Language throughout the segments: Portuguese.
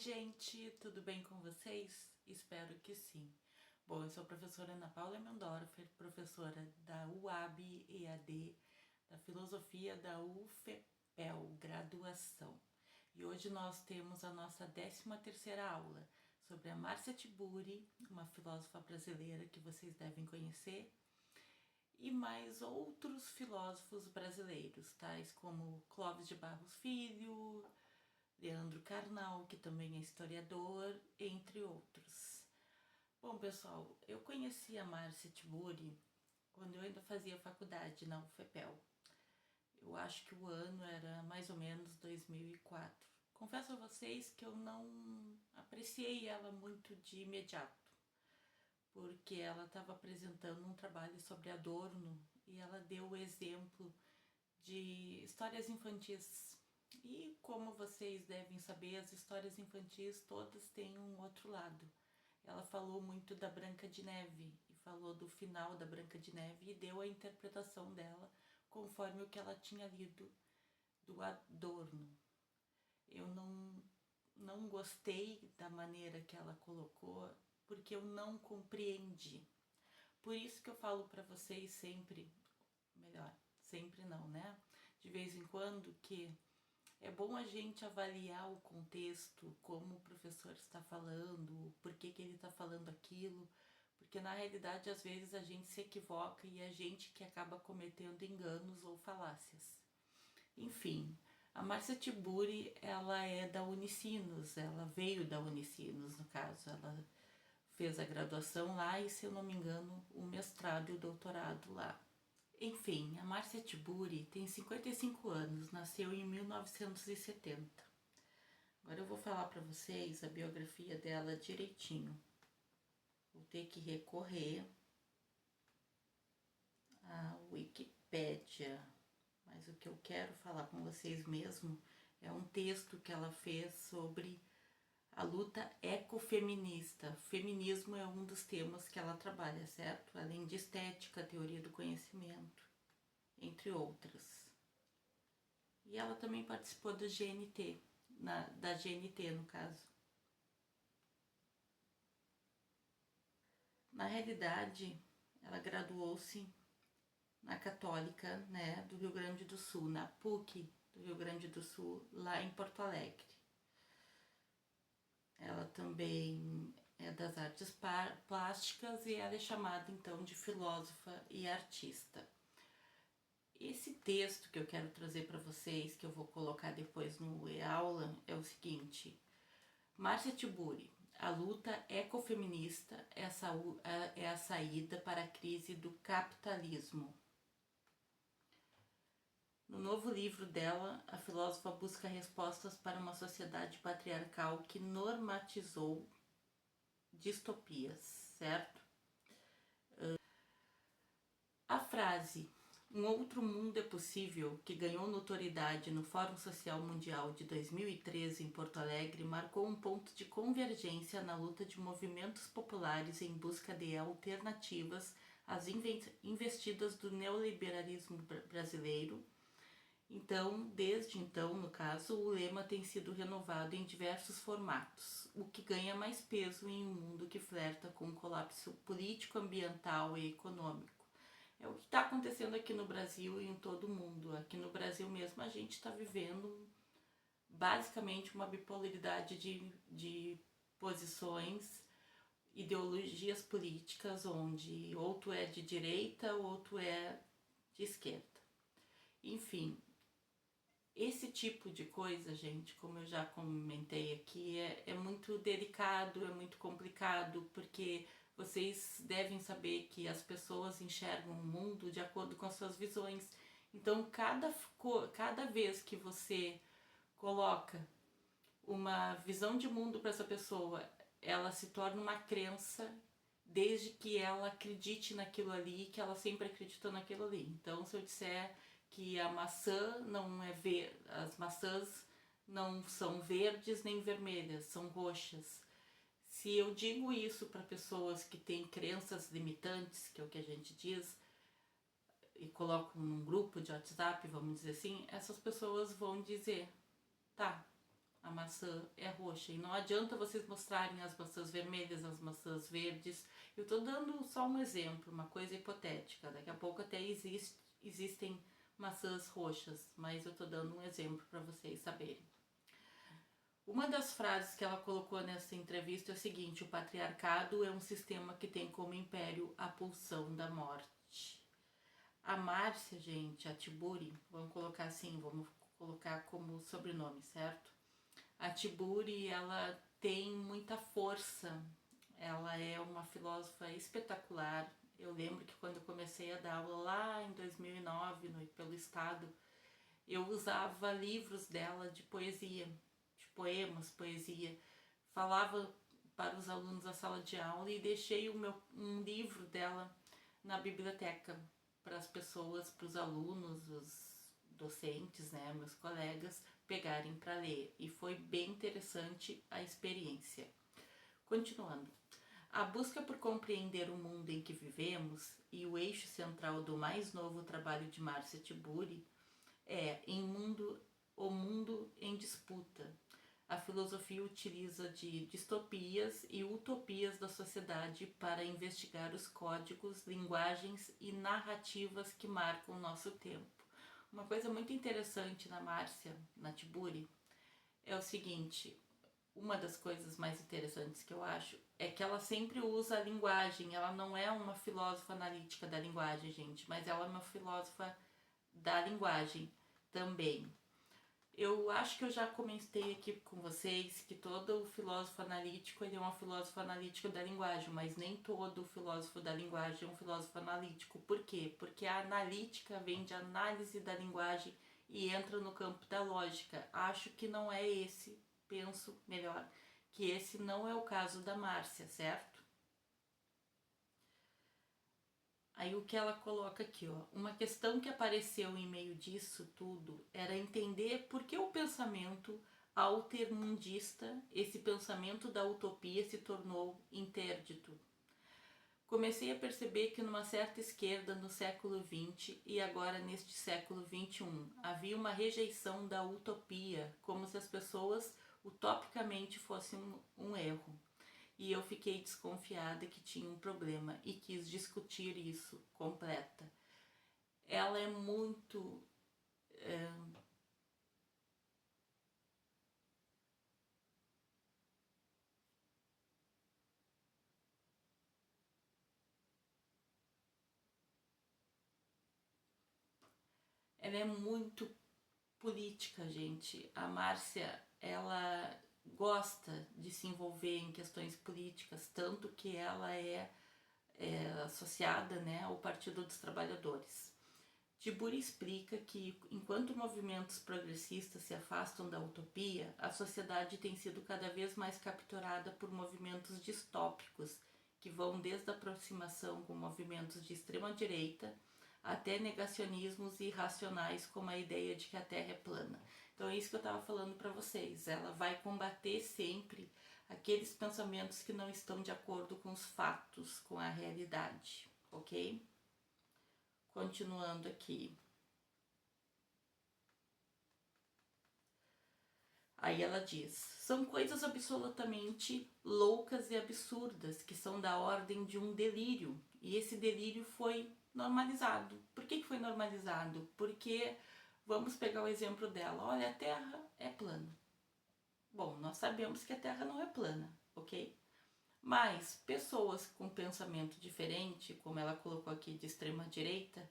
gente, tudo bem com vocês? Espero que sim. Bom, eu sou a professora Ana Paula Mendorfer, professora da UAB EAD, da Filosofia da UFPEL, graduação. E hoje nós temos a nossa 13ª aula sobre a Márcia Tiburi, uma filósofa brasileira que vocês devem conhecer, e mais outros filósofos brasileiros, tais como Clóvis de Barros Filho, Leandro Carnal, que também é historiador, entre outros. Bom, pessoal, eu conheci a Márcia Tiburi quando eu ainda fazia faculdade na UFPEL. Eu acho que o ano era mais ou menos 2004. Confesso a vocês que eu não apreciei ela muito de imediato, porque ela estava apresentando um trabalho sobre Adorno e ela deu o exemplo de histórias infantis. E como vocês devem saber, as histórias infantis todas têm um outro lado. Ela falou muito da Branca de Neve e falou do final da Branca de Neve e deu a interpretação dela conforme o que ela tinha lido do Adorno. Eu não gostei da maneira que ela colocou, porque eu não compreendi. Por isso que eu falo para vocês sempre, melhor, sempre não, né? De vez em quando, que é bom a gente avaliar o contexto, como o professor está falando, por que ele está falando aquilo, porque na realidade às vezes a gente se equivoca e a gente que acaba cometendo enganos ou falácias. Enfim, a Márcia Tiburi, ela é da Unicinos, ela veio da Unicinos, no caso, ela fez a graduação lá e, se eu não me engano, o mestrado e o doutorado lá. Enfim, a Márcia Tiburi tem 55 anos, nasceu em 1970. Agora eu vou falar para vocês a biografia dela direitinho. Vou ter que recorrer à Wikipédia, mas o que eu quero falar com vocês mesmo é um texto que ela fez sobre a luta ecofeminista. Feminismo é um dos temas que ela trabalha, certo? Além de estética, teoria do conhecimento, entre outras. E ela também participou do GNT, da GNT no caso. Na realidade, ela graduou-se na Católica, né, do Rio Grande do Sul, na PUC do Rio Grande do Sul, lá em Porto Alegre. Ela também é das artes plásticas e ela é chamada então de filósofa e artista. Esse texto que eu quero trazer para vocês, que eu vou colocar depois no e-aula, é o seguinte: Márcia Tiburi, a luta ecofeminista é a saída para a crise do capitalismo. No novo livro dela, a filósofa busca respostas para uma sociedade patriarcal que normatizou distopias, certo? A frase "Um outro mundo é possível", que ganhou notoriedade no Fórum Social Mundial de 2013 em Porto Alegre, marcou um ponto de convergência na luta de movimentos populares em busca de alternativas às investidas do neoliberalismo brasileiro. Então, desde então, no caso, o lema tem sido renovado em diversos formatos, o que ganha mais peso em um mundo que flerta com um colapso político, ambiental e econômico. É o que está acontecendo aqui no Brasil e em todo o mundo. Aqui no Brasil mesmo a gente está vivendo basicamente uma bipolaridade de posições, ideologias políticas, onde ou tu é de direita ou tu é de esquerda. Enfim, esse tipo de coisa, gente, como eu já comentei aqui, é muito delicado, é muito complicado, porque vocês devem saber que as pessoas enxergam o mundo de acordo com as suas visões. Então, cada vez que você coloca uma visão de mundo para essa pessoa, ela se torna uma crença, desde que ela acredite naquilo ali, que ela sempre acreditou naquilo ali. Então, se eu disser que a maçã não é verde, as maçãs não são verdes nem vermelhas, são roxas. Se eu digo isso para pessoas que têm crenças limitantes, que é o que a gente diz, e coloco num grupo de WhatsApp, vamos dizer assim, essas pessoas vão dizer: tá, a maçã é roxa. E não adianta vocês mostrarem as maçãs vermelhas, as maçãs verdes. Eu tô dando só um exemplo, uma coisa hipotética. Daqui a pouco até existem maçãs roxas, mas eu tô dando um exemplo para vocês saberem. Uma das frases que ela colocou nessa entrevista é o seguinte: o patriarcado é um sistema que tem como império a pulsão da morte. A Márcia, gente, a Tiburi, vamos colocar assim, vamos colocar como sobrenome, certo? A Tiburi, ela tem muita força, ela é uma filósofa espetacular. Eu lembro que quando eu comecei a dar aula lá em 2009, pelo estado, eu usava livros dela de poesia, de poemas, poesia. Falava para os alunos da sala de aula e deixei um livro dela na biblioteca para as pessoas, para os alunos, os docentes, né, meus colegas, pegarem para ler. E foi bem interessante a experiência. Continuando. A busca por compreender o mundo em que vivemos e o eixo central do mais novo trabalho de Márcia Tiburi é o mundo em disputa. A filosofia utiliza de distopias e utopias da sociedade para investigar os códigos, linguagens e narrativas que marcam o nosso tempo. Uma coisa muito interessante na Márcia, na Tiburi, é o seguinte: uma das coisas mais interessantes que eu acho é que ela sempre usa a linguagem. Ela não é uma filósofa analítica da linguagem, gente, mas ela é uma filósofa da linguagem também. Eu acho que eu já comentei aqui com vocês que todo filósofo analítico ele é um filósofo analítico da linguagem, mas nem todo filósofo da linguagem é um filósofo analítico. Por quê? Porque a analítica vem de análise da linguagem e entra no campo da lógica. Acho que não é esse, penso melhor, que esse não é o caso da Márcia, certo? Aí o que ela coloca aqui, ó, uma questão que apareceu em meio disso tudo era entender por que o pensamento altermundista, esse pensamento da utopia, se tornou interdito. Comecei a perceber que numa certa esquerda no século XX e agora neste século XXI havia uma rejeição da utopia, como se as pessoas utopicamente fossem um erro. E eu fiquei desconfiada que tinha um problema e quis discutir isso completa. Ela é muito ela é muito política, gente. A Márcia, ela gosta de se envolver em questões políticas, tanto que ela é associada, né, ao Partido dos Trabalhadores. Tiburi explica que, enquanto movimentos progressistas se afastam da utopia, a sociedade tem sido cada vez mais capturada por movimentos distópicos, que vão desde a aproximação com movimentos de extrema-direita até negacionismos irracionais, como a ideia de que a Terra é plana. Então é isso que eu estava falando para vocês. Ela vai combater sempre aqueles pensamentos que não estão de acordo com os fatos, com a realidade, ok? Continuando aqui. Aí ela diz: são coisas absolutamente loucas e absurdas que são da ordem de um delírio. E esse delírio foi normalizado. Por que foi normalizado? Porque, vamos pegar o exemplo dela. Olha, a Terra é plana. Bom, nós sabemos que a Terra não é plana, ok? Mas pessoas com pensamento diferente, como ela colocou aqui de extrema direita,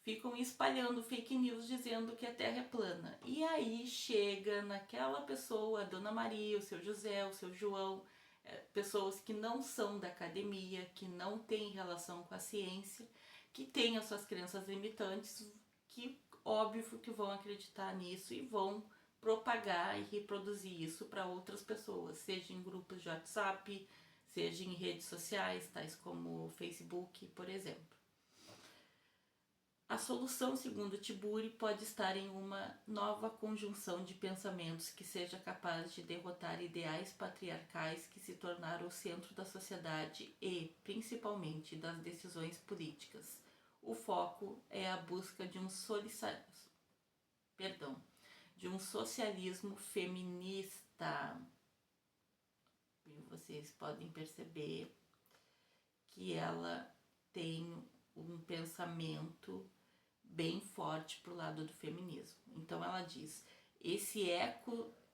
ficam espalhando fake news dizendo que a Terra é plana. E aí chega naquela pessoa, a Dona Maria, o seu José, o seu João, pessoas que não são da academia, que não têm relação com a ciência, que têm as suas crenças limitantes, que óbvio que vão acreditar nisso e vão propagar e reproduzir isso para outras pessoas, seja em grupos de WhatsApp, seja em redes sociais, tais como o Facebook, por exemplo. A solução, segundo Tiburi, pode estar em uma nova conjunção de pensamentos que seja capaz de derrotar ideais patriarcais que se tornaram o centro da sociedade e, principalmente, das decisões políticas. O foco é a busca de de um socialismo feminista. E vocês podem perceber que ela tem um pensamento bem forte pro lado do feminismo. Então ela diz, esse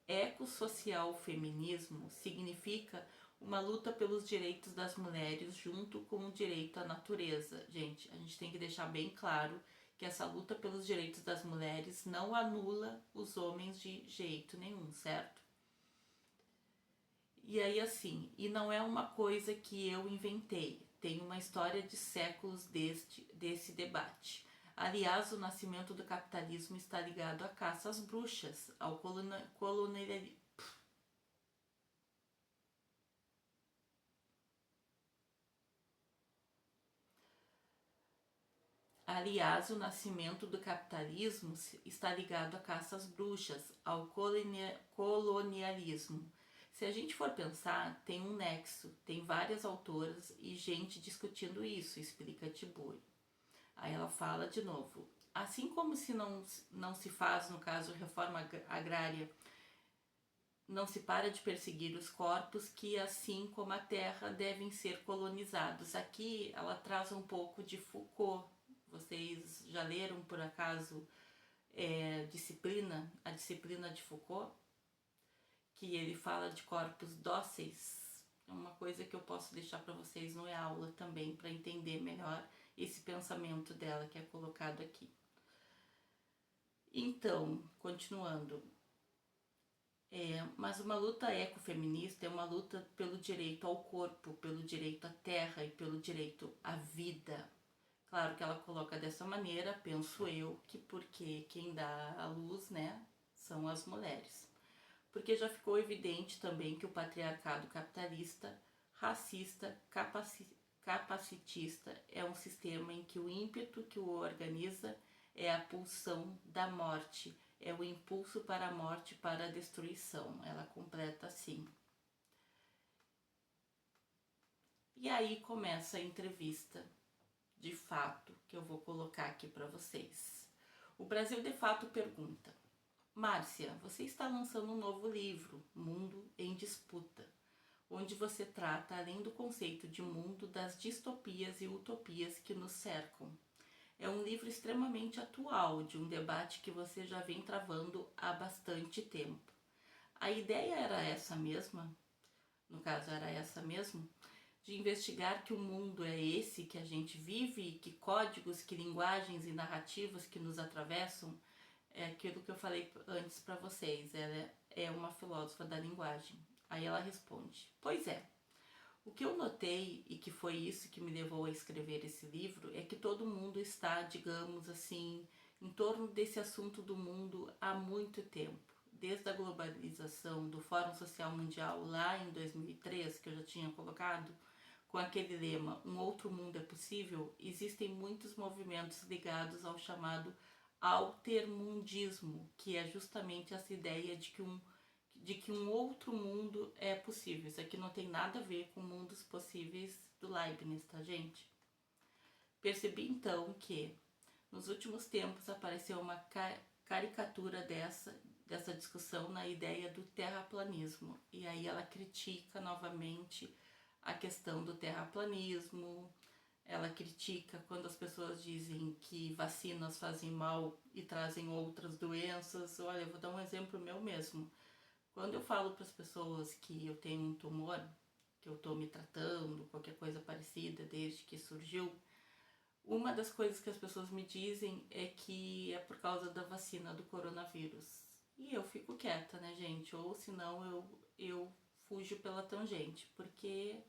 ecossocial feminismo significa uma luta pelos direitos das mulheres junto com o direito à natureza. Gente, a gente tem que deixar bem claro que essa luta pelos direitos das mulheres não anula os homens de jeito nenhum, certo? E aí assim, e não é uma coisa que eu inventei, tem uma história de séculos desse debate. Aliás, o nascimento do capitalismo está ligado à caça às bruxas, ao colonialismo. Aliás, o nascimento do capitalismo está ligado à caça às bruxas, ao colonialismo. Se a gente for pensar, tem um nexo, tem várias autoras e gente discutindo isso, explica Tiburi. Aí ela fala de novo, assim como se não se faz, no caso, reforma agrária, não se para de perseguir os corpos que, assim como a terra, devem ser colonizados. Aqui ela traz um pouco de Foucault. Vocês já leram, por acaso, a disciplina de Foucault? Que ele fala de corpos dóceis. É uma coisa que eu posso deixar para vocês no aula também, para entender melhor esse pensamento dela que é colocado aqui. Então, continuando, mas uma luta ecofeminista é uma luta pelo direito ao corpo, pelo direito à terra e pelo direito à vida. Claro que ela coloca dessa maneira, penso eu, que porque quem dá a luz, né, são as mulheres. Porque já ficou evidente também que o patriarcado capitalista, racista, capacitista é um sistema em que o ímpeto que o organiza é a pulsão da morte, é o impulso para a morte, para a destruição. Ela completa assim. E aí começa a entrevista, de fato, que eu vou colocar aqui para vocês. O Brasil de Fato pergunta: Márcia, você está lançando um novo livro, Mundo em Disputa, onde você trata, além do conceito de mundo, das distopias e utopias que nos cercam. É um livro extremamente atual, de um debate que você já vem travando há bastante tempo. A ideia era essa mesma? No caso, era essa mesmo? De investigar que o mundo é esse que a gente vive, que códigos, que linguagens e narrativas que nos atravessam, é aquilo que eu falei antes para vocês, ela é uma filósofa da linguagem. Aí ela responde, pois é, o que eu notei, e que foi isso que me levou a escrever esse livro, é que todo mundo está, digamos assim, em torno desse assunto do mundo há muito tempo. Desde a globalização do Fórum Social Mundial lá em 2003, que eu já tinha colocado, com aquele lema, um outro mundo é possível, existem muitos movimentos ligados ao chamado altermundismo, que é justamente essa ideia de que um outro mundo é possível. Isso aqui não tem nada a ver com mundos possíveis do Leibniz, tá, gente? Percebi então que nos últimos tempos apareceu uma caricatura dessa discussão na ideia do terraplanismo. E aí ela critica novamente a questão do terraplanismo, ela critica quando as pessoas dizem que vacinas fazem mal e trazem outras doenças. Olha, eu vou dar um exemplo meu mesmo. Quando eu falo para as pessoas que eu tenho um tumor, que eu estou me tratando, qualquer coisa parecida desde que surgiu, uma das coisas que as pessoas me dizem é que é por causa da vacina do coronavírus. E eu fico quieta, né, gente? Ou senão eu fujo pela tangente, porque,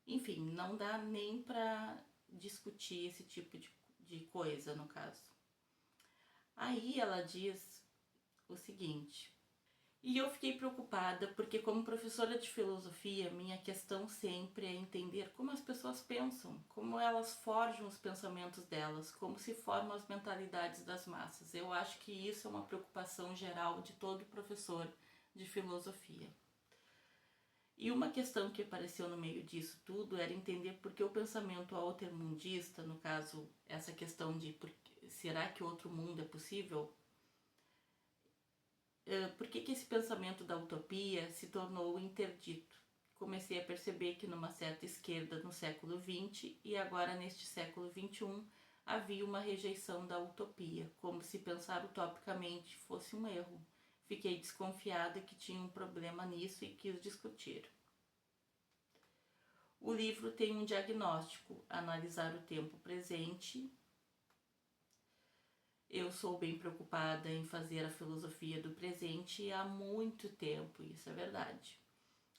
enfim, não dá nem pra discutir esse tipo de coisa, no caso. Aí ela diz o seguinte: e eu fiquei preocupada porque, como professora de filosofia, minha questão sempre é entender como as pessoas pensam, como elas forjam os pensamentos delas, como se formam as mentalidades das massas. Eu acho que isso é uma preocupação geral de todo professor de filosofia. E uma questão que apareceu no meio disso tudo era entender por que o pensamento altermundista, no caso, essa questão de será que outro mundo é possível? por que esse pensamento da utopia se tornou interdito? Comecei a perceber que numa certa esquerda no século XX e agora neste século XXI havia uma rejeição da utopia, como se pensar utopicamente fosse um erro. Fiquei desconfiada que tinha um problema nisso e quis discutir. O livro tem um diagnóstico, analisar o tempo presente. Eu sou bem preocupada em fazer a filosofia do presente há muito tempo, isso é verdade.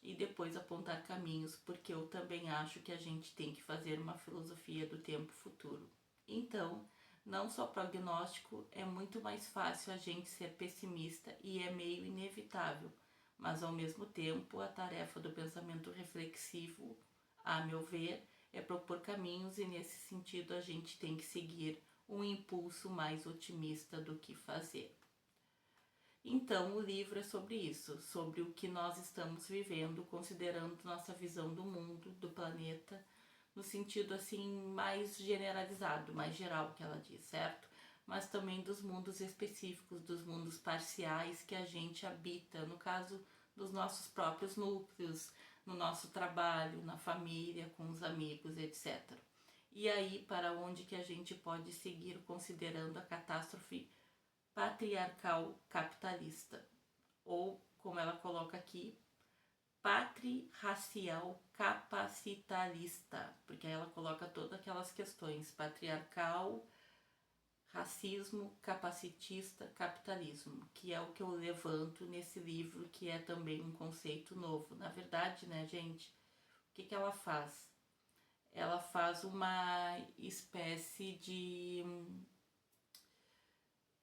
E depois apontar caminhos, porque eu também acho que a gente tem que fazer uma filosofia do tempo futuro. Então, não só prognóstico, é muito mais fácil a gente ser pessimista e é meio inevitável, mas ao mesmo tempo a tarefa do pensamento reflexivo, a meu ver, é propor caminhos e nesse sentido a gente tem que seguir um impulso mais otimista do que fazer. Então, o livro é sobre isso, sobre o que nós estamos vivendo, considerando nossa visão do mundo, do planeta, no sentido assim mais generalizado, mais geral que ela diz, certo? Mas também dos mundos específicos, dos mundos parciais que a gente habita, no caso dos nossos próprios núcleos, no nosso trabalho, na família, com os amigos, etc. E aí, para onde que a gente pode seguir considerando a catástrofe patriarcal capitalista, ou, como ela coloca aqui, patrirracial capacitalista, porque aí ela coloca todas aquelas questões, patriarcal, racismo, capacitista, capitalismo, que é o que eu levanto nesse livro, que é também um conceito novo. Na verdade, né, gente, o que ela faz? Ela faz uma espécie de...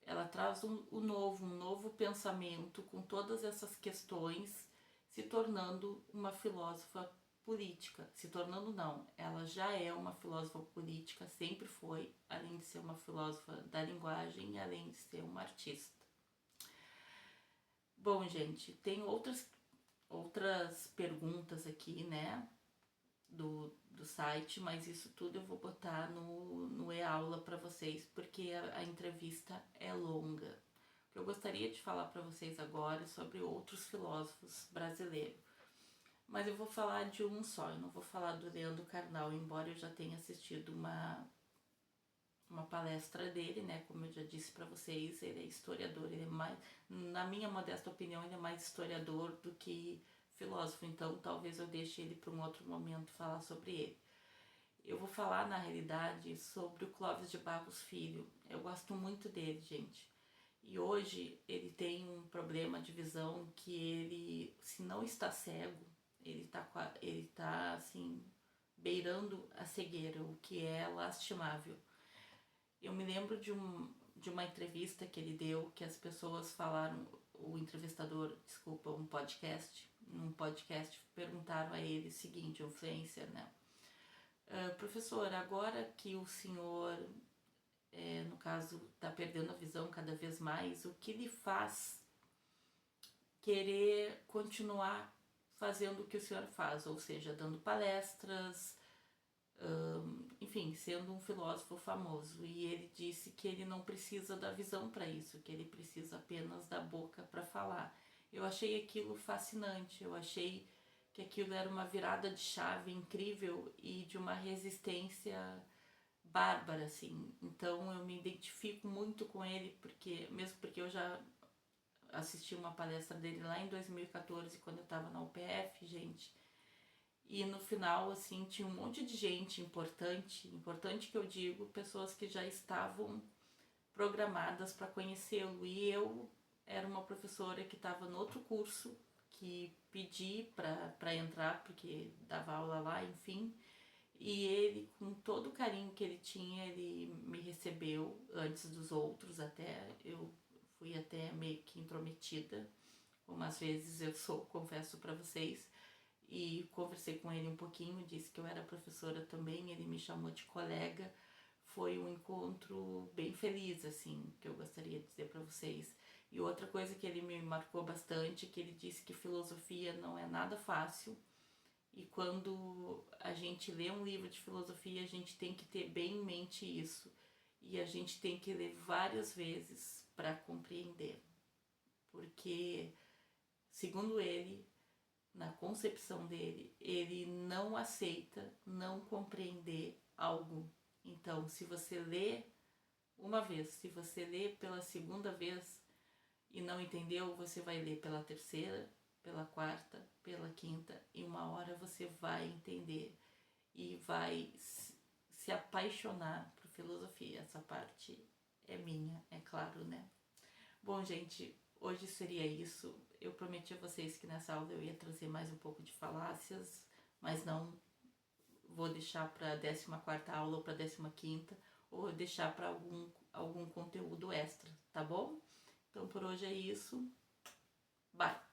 Ela traz um novo pensamento com todas essas questões, se tornando uma filósofa política. Se tornando não, ela já é uma filósofa política, sempre foi, além de ser uma filósofa da linguagem e além de ser uma artista. Bom, gente, tem outras perguntas aqui, né, do site, mas isso tudo eu vou botar no e-aula para vocês, porque a entrevista é longa. O que eu gostaria de falar para vocês agora é sobre outros filósofos brasileiros. Mas eu vou falar de um só, eu não vou falar do Leandro Carnal, embora eu já tenha assistido uma palestra dele, né? Como eu já disse para vocês, ele é historiador, ele é mais, na minha modesta opinião, ele é mais historiador do que filósofo, então talvez eu deixe ele para um outro momento falar sobre ele. Eu vou falar, na realidade, sobre o Clóvis de Barros Filho. Eu gosto muito dele, gente. E hoje ele tem um problema de visão que ele, se não está cego, ele tá assim, beirando a cegueira, o que é lastimável. Eu me lembro de uma entrevista que ele deu, que as pessoas falaram, o entrevistador, desculpa, num podcast perguntaram a ele o seguinte, o influencer, né? Professor, agora que o senhor, no caso, está perdendo a visão cada vez mais, o que lhe faz querer continuar fazendo o que o senhor faz? Ou seja, dando palestras, enfim, sendo um filósofo famoso. E ele disse que ele não precisa da visão para isso, que ele precisa apenas da boca para falar. Eu achei aquilo fascinante, eu achei que aquilo era uma virada de chave incrível e de uma resistência bárbara, assim. Então eu me identifico muito com ele, mesmo porque eu já assisti uma palestra dele lá em 2014, quando eu estava na UPF, gente. E no final, assim, tinha um monte de gente importante que eu digo, pessoas que já estavam programadas para conhecê-lo. E eu era uma professora que estava no outro curso, que pedi para entrar, porque dava aula lá, enfim. E ele, com todo o carinho que ele tinha, ele me recebeu antes dos outros, até eu fui até meio que intrometida, como às vezes eu sou, confesso para vocês. E conversei com ele um pouquinho, disse que eu era professora também, ele me chamou de colega. Foi um encontro bem feliz, assim, que eu gostaria de dizer para vocês. E outra coisa que ele me marcou bastante, que ele disse que filosofia não é nada fácil. E quando a gente lê um livro de filosofia, a gente tem que ter bem em mente isso. E a gente tem que ler várias vezes para compreender. porque, segundo ele, na concepção dele, ele não aceita não compreender algo. Então, se você lê uma vez, se você lê pela segunda vez e não entendeu, você vai ler pela terceira, pela quarta, pela quinta, e uma hora você vai entender e vai se apaixonar por filosofia. Essa parte é minha, é claro, né? Bom, gente, hoje seria isso. Eu prometi a vocês que nessa aula eu ia trazer mais um pouco de falácias, mas não vou deixar para a 14ª aula ou para a 15ª, ou deixar para algum conteúdo extra, tá bom? Então por hoje é isso. Bye!